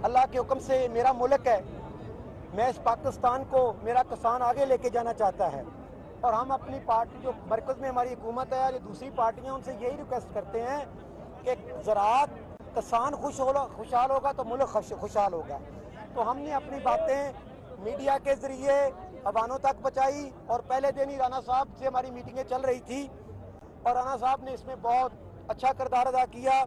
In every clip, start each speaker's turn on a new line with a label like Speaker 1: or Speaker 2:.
Speaker 1: अल्लाह के हुक्म से मेरा मुल्क है। मैं इस पाकिस्तान को मेरा किसान आगे लेके जाना चाहता है और हम अपनी पार्टी जो मरकज़ में हमारी हुकूमत है, जो दूसरी पार्टियां, उनसे यही रिक्वेस्ट करते हैं कि ज़राअत किसान खुशहाल होगा तो मुल्क खुशहाल होगा। तो हमने अपनी बातें मीडिया के ज़रिए अवानों तक पहुँचाई और पहले दिन ही राना साहब से हमारी मीटिंगें चल रही थी और राना साहब ने इसमें बहुत अच्छा किरदार अदा किया।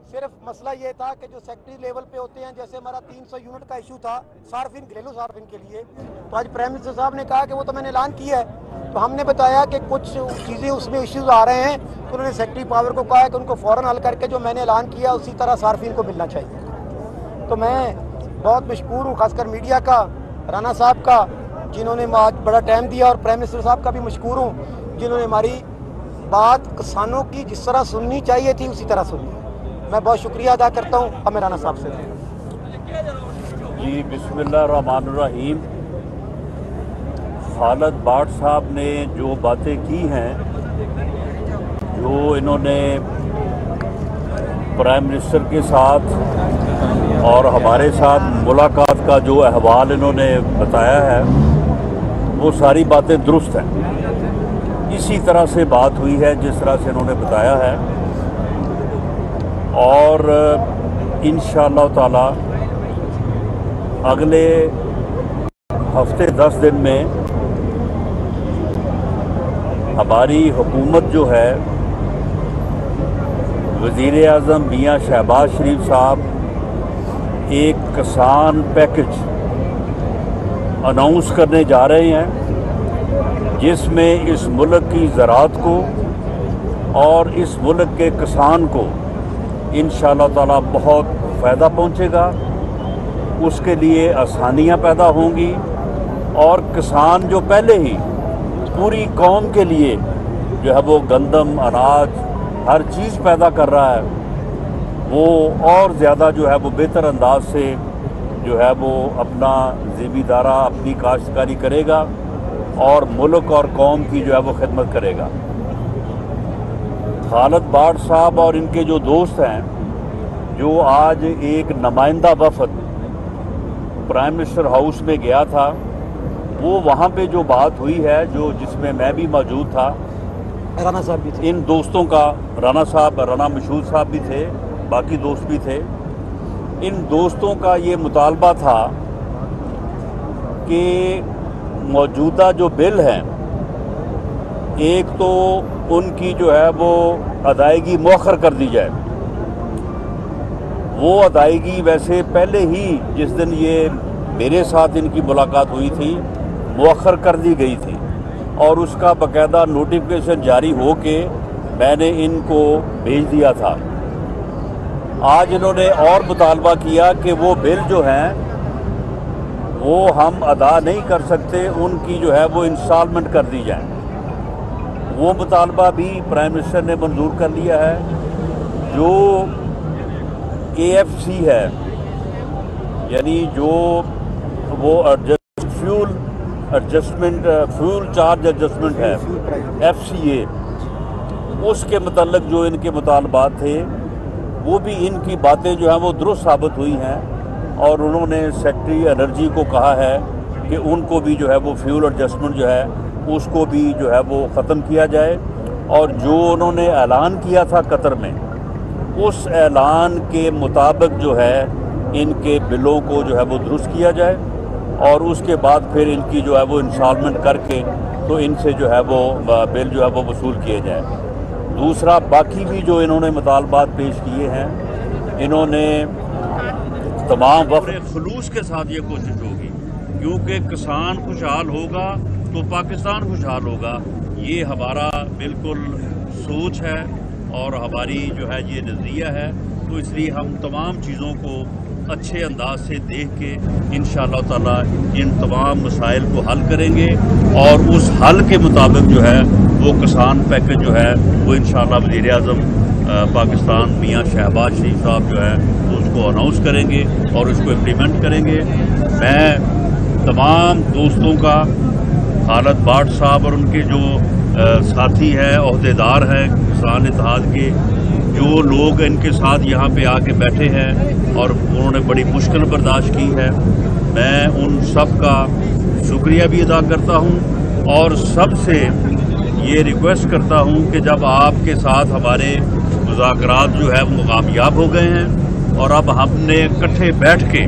Speaker 1: सिर्फ मसला ये था कि जो सेक्रेटरी लेवल पे होते हैं, जैसे हमारा 300 यूनिट का इशू था सार्फिन, घरेलू सार्फिन के लिए, तो आज प्राइम मिनिस्टर साहब ने कहा कि वो तो मैंने ऐलान किया है। तो हमने बताया कि कुछ चीज़ें उसमें इश्यूज आ रहे हैं, तो उन्होंने सेक्रेटरी पावर को कहा है कि उनको फ़ौरन हल करके जो मैंने ऐलान किया उसी तरह सार्फिन को मिलना चाहिए। तो मैं बहुत मशकूर हूँ खासकर मीडिया का, राना साहब का, जिन्होंने आज बड़ा टाइम दिया, और प्राइम मिनिस्टर साहब का भी मशकूर हूँ जिन्होंने हमारी बात किसानों की जिस तरह सुननी चाहिए थी उसी तरह सुनी। मैं बहुत शुक्रिया अदा करता हूँ अब मैं राना साहब से।
Speaker 2: जी बिस्मिल्लाहिर्रहमानिर्रहीम। खालिद बाट साहब ने जो बातें की हैं, जो इन्होंने प्राइम मिनिस्टर के साथ और हमारे साथ मुलाकात का जो अहवाल इन्होंने बताया है, वो सारी बातें दुरुस्त हैं। इसी तरह से बात हुई है जिस तरह से इन्होंने बताया है और इंशाअल्लाह ताला अगले हफ्ते 10 दिन में हमारी हुकूमत जो है, वज़ीर आज़म मियां शहबाज शरीफ साहब एक किसान पैकेज अनाउंस करने जा रहे हैं, जिसमें इस मुल्क की ज़राअत को और इस मुल्क के किसान को इंशाअल्लाह ताला बहुत फ़ायदा पहुंचेगा। उसके लिए आसानियां पैदा होंगी और किसान जो पहले ही पूरी कौम के लिए जो है वो गंदम, अनाज, हर चीज़ पैदा कर रहा है, वो और ज़्यादा जो है वो बेहतर अंदाज से जो है वो अपना ज़िम्मेदारा अपनी काश्तकारी करेगा और मुल्क और कौम की जो है वो खिदमत करेगा। खालिद बाट साहब और इनके जो दोस्त हैं, जो आज एक नुमाइंदा वफद प्राइम मिनिस्टर हाउस में गया था, वो वहाँ पे जो बात हुई है, जो जिसमें मैं भी मौजूद था,
Speaker 1: राना साहब भी थे,
Speaker 2: इन दोस्तों का, राना साहब, राना मशहूद साहब भी थे, बाकी दोस्त भी थे। इन दोस्तों का ये मुतालबा था कि मौजूदा जो बिल हैं, एक तो उनकी जो है वो अदायगी मौखर कर दी जाए। वो अदायगी वैसे पहले ही जिस दिन ये मेरे साथ इनकी मुलाकात हुई थी मौखर कर दी गई थी और उसका बाकायदा नोटिफिकेशन जारी हो के मैंने इनको भेज दिया था। आज इन्होंने और मुतालबा किया कि वो बिल जो हैं वो हम अदा नहीं कर सकते, उनकी जो है वो इंस्टॉलमेंट कर दी जाए। वो मुतालबा भी प्राइम मिनिस्टर ने मंजूर कर लिया है। जो AFC है, यानी जो वो फ्यूल चार्ज एडजस्टमेंट है, FCA, उसके मतलब जो इनके मुतालबात थे वो भी इनकी बातें जो हैं वो दुरुस्त साबित हुई हैं और उन्होंने सेक्रेटरी एनर्जी को कहा है कि उनको भी जो है वो फ्यूल एडजस्टमेंट जो है उसको भी जो है वो ख़त्म किया जाए और जो उन्होंने ऐलान किया था कतर में, उस ऐलान के मुताबिक जो है इनके बिलों को जो है वो दुरुस्त किया जाए और उसके बाद फिर इनकी जो है वो इंस्टॉलमेंट करके तो इनसे जो है वो बिल जो है वो वसूल किए जाए। दूसरा, बाकी भी जो इन्होंने मुतालबात पेश किए हैं, इन्होंने तमाम वक्त खलूस के साथ ये कोशिश होगी, क्योंकि किसान खुशहाल होगा तो पाकिस्तान खुशहाल होगा। ये हमारा बिल्कुल सोच है और हमारी जो है ये नज़रिया है। तो इसलिए हम तमाम चीज़ों को अच्छे अंदाज से देख के इंशाअल्लाह ताला इन तमाम मसाइल को हल करेंगे और उस हल के मुताबिक जो है वो किसान पैकेज जो है वो इंशाअल्लाह वज़ीर आज़म पाकिस्तान मियां शहबाज शरीफ साहब जो है उसको अनाउंस करेंगे और उसको इम्प्लीमेंट करेंगे। मैं तमाम दोस्तों का, खालिद बाट साहब और उनके जो साथी हैं, अहदेदार हैं किसान इत्तेहाद के, जो लोग इनके साथ यहाँ पे आके बैठे हैं और उन्होंने बड़ी मुश्किल बर्दाश्त की है, मैं उन सब का शुक्रिया भी अदा करता हूँ और सबसे ये रिक्वेस्ट करता हूँ कि जब आपके साथ हमारे मुज़ाकरात जो है वो कामयाब हो गए हैं और अब हमने इकट्ठे बैठ के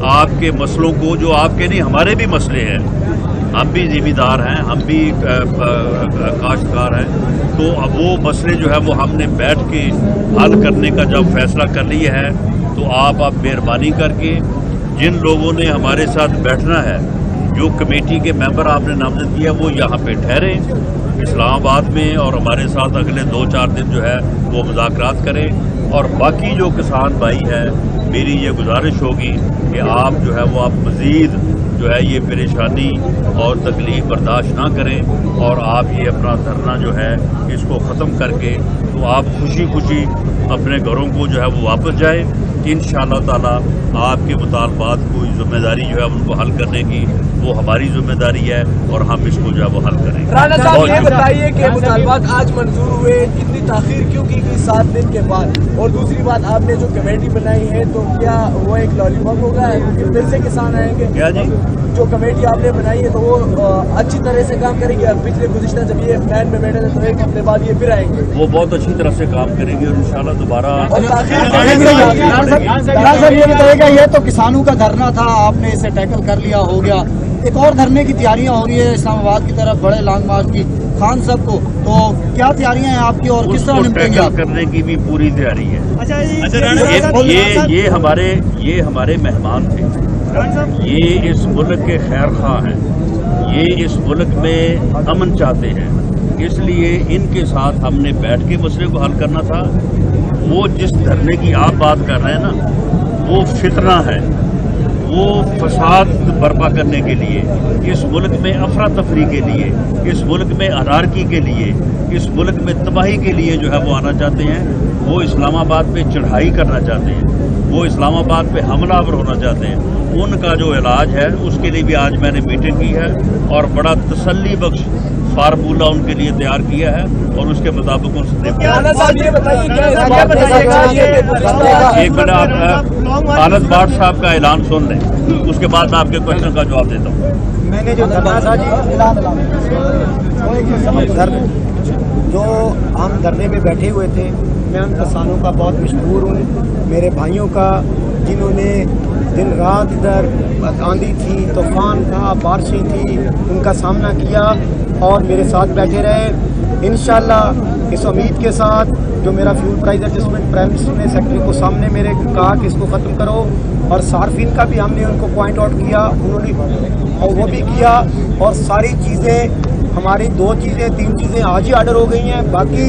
Speaker 2: आपके मसलों को, जो आपके नहीं हमारे भी मसले हैं, हम भी ज़िम्मेदार हैं, हम भी काश्तकार हैं, तो अब वो मसले जो है वो हमने बैठ के हल करने का जब फैसला कर लिया है, तो आप मेहरबानी करके जिन लोगों ने हमारे साथ बैठना है, जो कमेटी के मेंबर आपने नामजद किया, वो यहाँ पे ठहरे इस्लामाबाद में और हमारे साथ अगले 2-4 दिन जो है वो मुज़ाकरात करें। और बाकी जो किसान भाई हैं, मेरी ये गुजारिश होगी कि आप जो है वो आप मज़ीद जो है ये परेशानी और तकलीफ़ बर्दाश्त ना करें और आप ये अपना धरना जो है इसको ख़त्म करके तो आप खुशी खुशी अपने घरों को जो है वो वापस जाएं। इंशाअल्लाह ताला आपके मुतालबात को जिम्मेदारी जो है उनको हल करने की वो हमारी जिम्मेदारी है और हम इसको जो है वो हल करेंगे।
Speaker 3: राणा साहब ये बताइए कि मुतालबात आज मंजूर हुए, इतनी ताख़ीर क्यों की गई 7 दिन के बाद? और दूसरी बात, आपने जो कमेटी बनाई है तो क्या वो एक लॉलीपॉप होगा, फिर से किसान आएंगे?
Speaker 2: क्या जी,
Speaker 3: जो कमेटी आपने बनाई है तो वो अच्छी तरह से काम करेगी? और पिछले गुज़िश्ता जब ये प्लान में बैठे थे तो 1 हफ्ते बाद ये फिर आएंगे?
Speaker 2: वो बहुत अच्छी तरह से काम करेंगे और इंशाल्लाह दोबारा।
Speaker 4: सर ये बताइएगा, ये तो किसानों का धरना था, आपने इसे टैकल कर लिया, हो गया, एक और धरने की तैयारियां हो रही है इस्लामाबाद की तरफ, बड़े लॉन्ग मार्च की खान साहब को, तो क्या तैयारियां हैं आपकी और किस तरह निपटेंगे आप?
Speaker 2: करने की भी पूरी तैयारी है। ये हमारे मेहमान थे, ये इस मुल्क के खैर खा हैं, ये इस मुल्क में अमन चाहते हैं, इसलिए इनके साथ हमने बैठ के मसले को हल करना था। वो जिस धरने की आप बात कर रहे हैं ना, वो फितना है, वो फसाद बर्पा करने के लिए, इस मुल्क में अफरा तफरी के लिए, इस मुल्क में अनारकी के लिए, इस मुल्क में तबाही के लिए जो है वो आना चाहते हैं। वो इस्लामाबाद पे चढ़ाई करना चाहते हैं, वो इस्लामाबाद पे हमलावर होना चाहते हैं। उनका जो इलाज है उसके लिए भी आज मैंने मीटिंग की है और बड़ा तसल्ली बख्श फार्मूला उनके लिए तैयार किया है और उसके मुताबिक उनसे एक मिनट आप आनंद बाट साहब का ऐलान सुन लें, उसके बाद मैं आपके क्वेश्चन का जवाब देता हूँ।
Speaker 1: मैंने जो जो हम धरने पे बैठे हुए थे, मैं उन किसानों का बहुत मशहूर हूँ, मेरे भाइयों का, जिन्होंने दिन रात इधर आंधी थी, तूफान था, बारिशें थी, उनका सामना किया और मेरे साथ बैठे रहे। इंशाअल्लाह इस उम्मीद के साथ जो मेरा fuel price adjustment prime minister ने सेक्रेटरी को सामने मेरे कहा कि इसको ख़त्म करो, और सार्फिन का भी हमने उनको पॉइंट आउट किया, उन्होंने और वो भी किया, और सारी चीज़ें हमारी 2 चीज़ें 3 चीज़ें आज ही ऑर्डर हो गई हैं। बाकी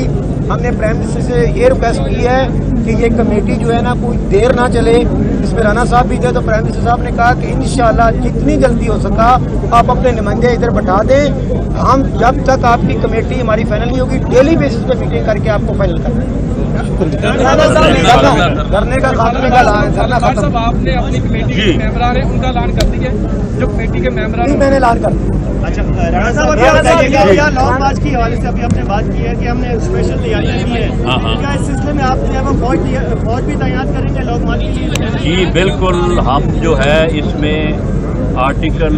Speaker 1: हमने प्राइम मिनिस्टर से ये रिक्वेस्ट की है कि ये कमेटी जो है ना कोई देर ना चले। इसमें राणा साहब भी थे तो प्राइम मिनिस्टर साहब ने कहा कि इंशाल्लाह जितनी जल्दी हो सका आप अपने नुमाइंदे इधर बैठा दें, हम जब तक आपकी कमेटी हमारी फाइनल नहीं होगी डेली बेसिस पे मीटिंग करके आपको फाइनल करना है। धरने का खात्मे का धरना खत्म।
Speaker 5: आपने अपनी कमेटी के मेंबरान है उनका ऐलान कर दिया, जो कमेटी के मेंबरान
Speaker 1: मैंने ऐलान कर दिया।
Speaker 6: अच्छा राणा साहब, बताइएगा लॉन्ग मार्च की हवाले से अभी आपने बात की है कि हमने स्पेशल तैयारियां की है, क्या इस सिलसिले में आप फौज भी तैनात करेंगे लॉन्ग मार्च के लिए?
Speaker 2: जी बिल्कुल, हम जो है इसमें आर्टिकल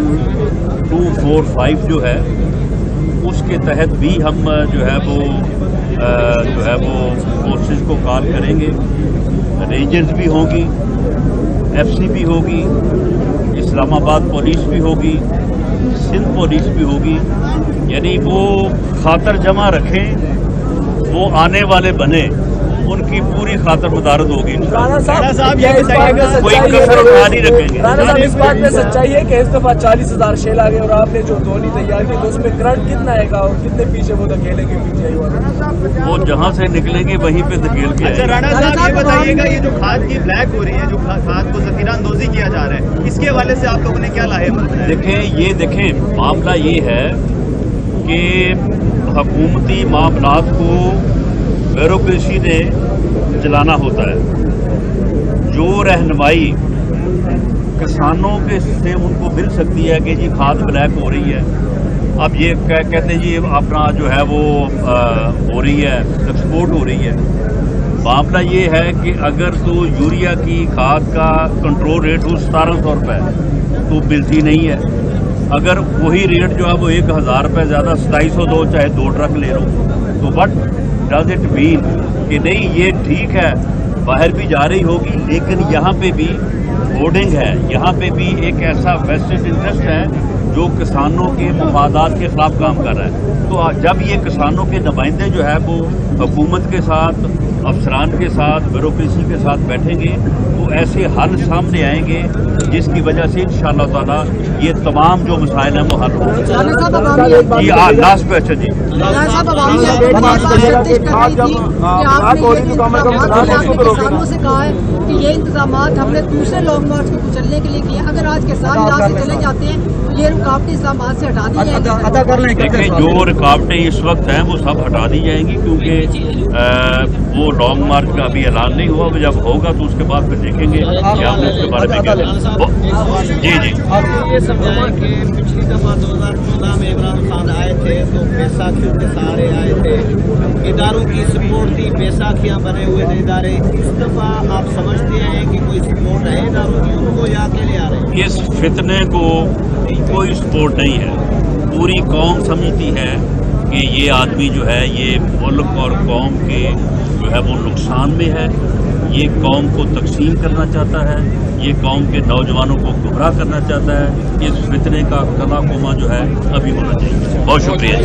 Speaker 2: 245 जो है उसके तहत भी हम जो है वो फोर्सेस को कॉल करेंगे, रेंजर्स भी होगी, एफसी भी होगी, इस्लामाबाद पुलिस भी होगी, सिंध पुलिस भी होगी, यानी वो खातर जमा रखें, वो आने वाले बने, उनकी पूरी खातर मदारत होगी।
Speaker 3: राणा साहब
Speaker 2: कोई कसर उठा नहीं रखेंगे।
Speaker 3: राणा साहब इस बात में सच्चाई है कि इस दफा 40,000 शेल आ गए और आपने जो धोनी तैयार की तो उसमें करंट कितना आएगा और कितने पीछे वो धकेलेंगे पीछे?
Speaker 2: वो जहाँ से निकलेंगे वहीं पे धकेल के।
Speaker 6: अच्छा राणा साहब ये बताइएगा, ये जो खाद की ब्लैक हो रही है, जो खाद को जखीरा अंदोजी किया जा रहा है, इसके हवाले से आप लोगों ने क्या लाहे?
Speaker 2: देखें मामला ये है कि हुकूमती मामलात को ब्यूरोक्रेसी ने चलाना होता है। जो रहनुमाई किसानों के से उनको मिल सकती है कि जी खाद ब्लैक हो रही है, अब ये कहते हैं जी अपना जो है वो हो रही है, एक्सपोर्ट हो रही है, मामला ये है कि अगर तो यूरिया की खाद का कंट्रोल रेट हो 1700 रुपये तो मिलती नहीं है। अगर वही रेट जो है वो 1000 रुपये ज़्यादा 2700 दो, चाहे 2 ट्रक ले लो, तो व्हाट डज इट मीन कि नहीं ये ठीक है, बाहर भी जा रही होगी, लेकिन यहाँ पे भी होर्डिंग है, यहाँ पे भी एक ऐसा वेस्टेड इंटरेस्ट है जो किसानों के मफादात के खिलाफ काम कर रहा है। तो जब ये किसानों के नुमाइंदे जो है वो हुकूमत के साथ, अफसरान के साथ, ब्यूरोक्रेसी के साथ बैठेंगे तो ऐसे हल सामने आएंगे जिसकी वजह से इंशाअल्लाह ताला ये तमाम जो मसाइल हैं वो हल होंगे। लास्ट क्वेश्चन जी,
Speaker 7: किसानों से कहा है कि ये इंतजाम हमने दूसरे लॉन्ग मार्च को कुचलने के लिए किए, अगर आज किसान यहाँ से चले जाते हैं तो ये रुकावटें इस्लाम से हटा दी जाएंगी।
Speaker 2: देखिए जो रुकावटें इस वक्त हैं वो सब हटा दी जाएंगी, क्योंकि वो लॉन्ग मार्च का अभी ऐलान नहीं हुआ, जब होगा तो उसके बाद फिर देखेंगे कि हम उसके बारे में क्या जी जी।
Speaker 8: ये समझाया कि पिछली दफा 2014 में इमरान खान आए थे तो बैसाखियों के सहारे आए थे, इदारों की सपोर्ट थी, बैसाखियाँ बने हुए थे इदारे। इस दफा आप समझते हैं कि कोई सपोर्ट है इदारों की उनको, या अकेले आ रहे हैं?
Speaker 2: इस फितने को कोई सपोर्ट नहीं है, पूरी कौम समझती है कि ये आदमी जो है ये मुल्क और कौम के जो है वो नुकसान में है, ये कौम को तकसीम करना चाहता है, ये कौम के नौजवानों को गुमराह करना चाहता है। इस फितने का कलाकोमा जो है अभी होना चाहिए। बहुत शुक्रिया।